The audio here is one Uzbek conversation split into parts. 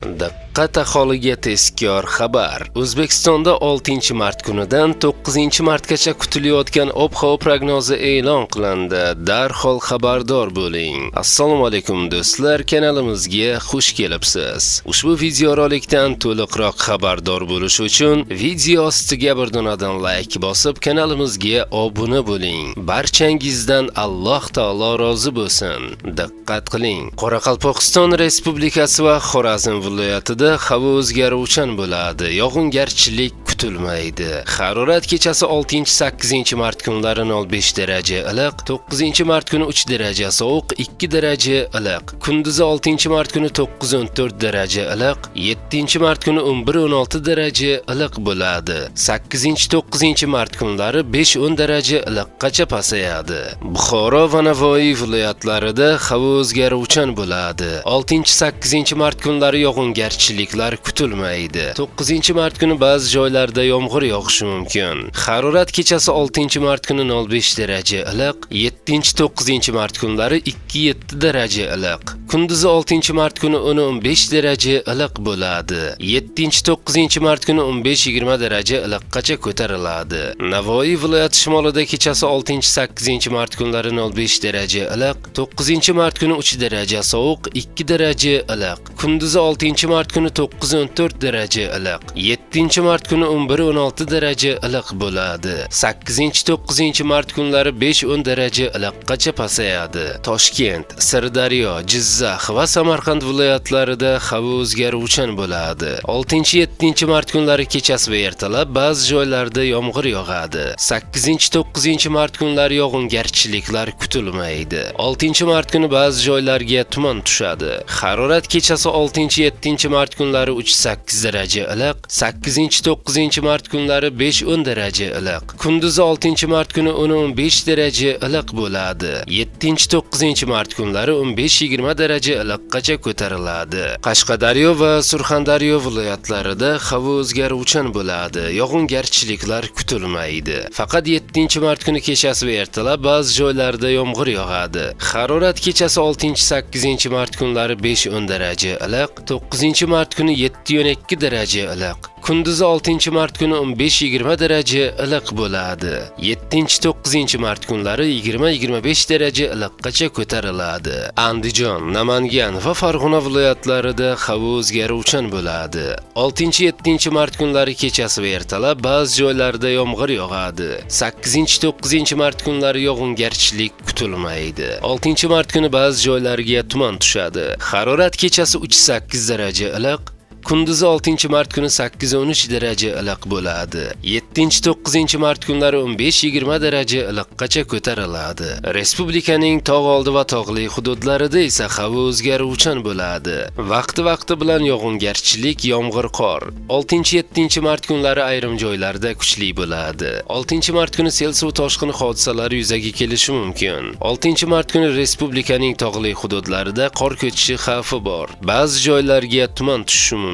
Diqqat aholiga tezkor xabar. O'zbekistonda 6-mart kunidan 9-martgacha kutilayotgan ob-havo prognozi e'lon qilindi. Darhol xabardor bo'ling. Assalomu alaykum do'stlar, kanalimizga xush kelibsiz. Ushbu videorolikdan to'liqroq xabardor bo'lish uchun video ostiga bir donadan like bosib kanalimizga obuna bo'ling. Barchangizdan Alloh taolo rozi bo'lsin. Diqqat qiling. Qoraqalpog'iston Respublikasi va Xorazm viloyatida havo o'zgaruvchan bo'ladi. Yog'ingarchilik kutilmaydi. Harorat kechasi 6-8-mart kunlari 05 daraja iliq, 9-mart kuni 3 daraja sovuq, 2 daraja iliq. Kunduzi 6-mart kuni 9-14 daraja iliq, 7-mart kuni 11-16 daraja iliq bo'ladi. 8-9-mart kunlari 5-10 daraja iliqqacha pasayadi. Buxoro va Navoiy viloyatlarida havo o'zgaruvchan bo'ladi. 6-8-mart kunlari yog'ingarchiliklar kutilmaydi. 9-mart kuni ba'zi joylarda yomg'ir yog'ishi mumkin. Harorat kechasi 6-mart kuni 05 daraja iliq, 7-9-mart kunlari 2-7 daraja iliq. Kunduzi 6-mart kuni 10-15 daraja iliq bo'ladi. 7-9-mart kuni 15-20 daraja iliqqacha ko'tariladi. Navoiy viloyati shimolida kechasi 6-8-mart kunlari 05 daraja iliq, 9-mart kuni 3 daraja sovuq, 2 daraja iliq. Kunduzi 6-mart kuni 9-14 daraja iliq, 7-mart kuni 11-16 daraja iliq bo'ladi. 8-9-mart kunlari 5-10 daraja iliqqacha pasayadi. Toshkent, Sirdaryo, Jizzax va Samarqand viloyatlarida havo o'zgaruvchan bo'ladi. 6-7-mart kunlari kechasi va ertalab ba'zi joylarda yomg'ir yog'adi. 8-9-mart kunlari yog'ingarchiliklar kutilmaydi. 6-mart kuni ba'zi joylarga tuman tushadi. Harorat kechasi 6-7-mart kunlari 3-8 daraja iliq, 8-9-mart kunlari 5-10 daraja iliq. Kunduzi 6-mart kuni 10-15 daraja iliq bo'ladi. 7-9-mart kunlari 15-20 daraja iliqqacha ko'tariladi. Qashqadaryo va Surxondaryo viloyatlarida havo o'zgaruvchan bo'ladi. Yog'ingarchiliklar kutilmaydi. Faqat 7-mart kuni kechasi va ertalab ba'zi joylarda yomg'ir yog'adi. Harorat kechasi 6-8-mart kunlari 5-10 daraja iliq, 9-mart kuni 7-12 daraja iliq. Kunduzi 6-mart kuni 15-20 daraja iliq bo'ladi. 7-9-mart kunlari 20-25 daraja iliqqacha ko'tariladi. Andijon, Namangan va Farg'ona viloyatlarida havo o'zgaruvchan bo'ladi. 6-7-mart kunlari kechasi va ertalab ba'zi joylarda yomg'ir yog'adi. 8-9-mart kunlari yog'ingarchilik kutilmaydi. 6-mart kuni ba'zi joylarga tuman tushadi. Harorat kechasi 3-8 daraja iliq, kunduzi 6-mart kuni 8-13 daraja iliq bo'ladi. 7-9-mart kunlari 15-20 daraja iliqqacha ko'tariladi. Respublikaning tog' oldi va tog'li hududlarida esa havo o'zgaruvchan bo'ladi. Vaqti bilan yog'ingarchilik, yomg'ir, qor. 6-7-mart kunlari ayrim joylarda kuchli bo'ladi. 6-mart kuni sel suv toshqini hodisalari yuzaga kelishi mumkin. 6-mart kuni respublikaning tog'li hududlarida qor ko'chishi xavfi bor. Ba'zi joylarga tuman tushishi mumkin.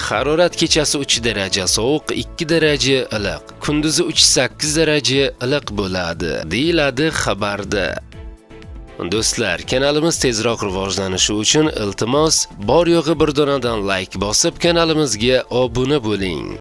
Harorat kechasi 3 daraja sovuq, 2 daraja iliq. Kunduzi 3-8 daraja iliq bo'ladi, deyiladi xabarda. Do'stlar, kanalimiz tezroq rivojlanishi uchun iltimos, bor yo'g'i bir donadan like bosib kanalimizga obuna bo'ling.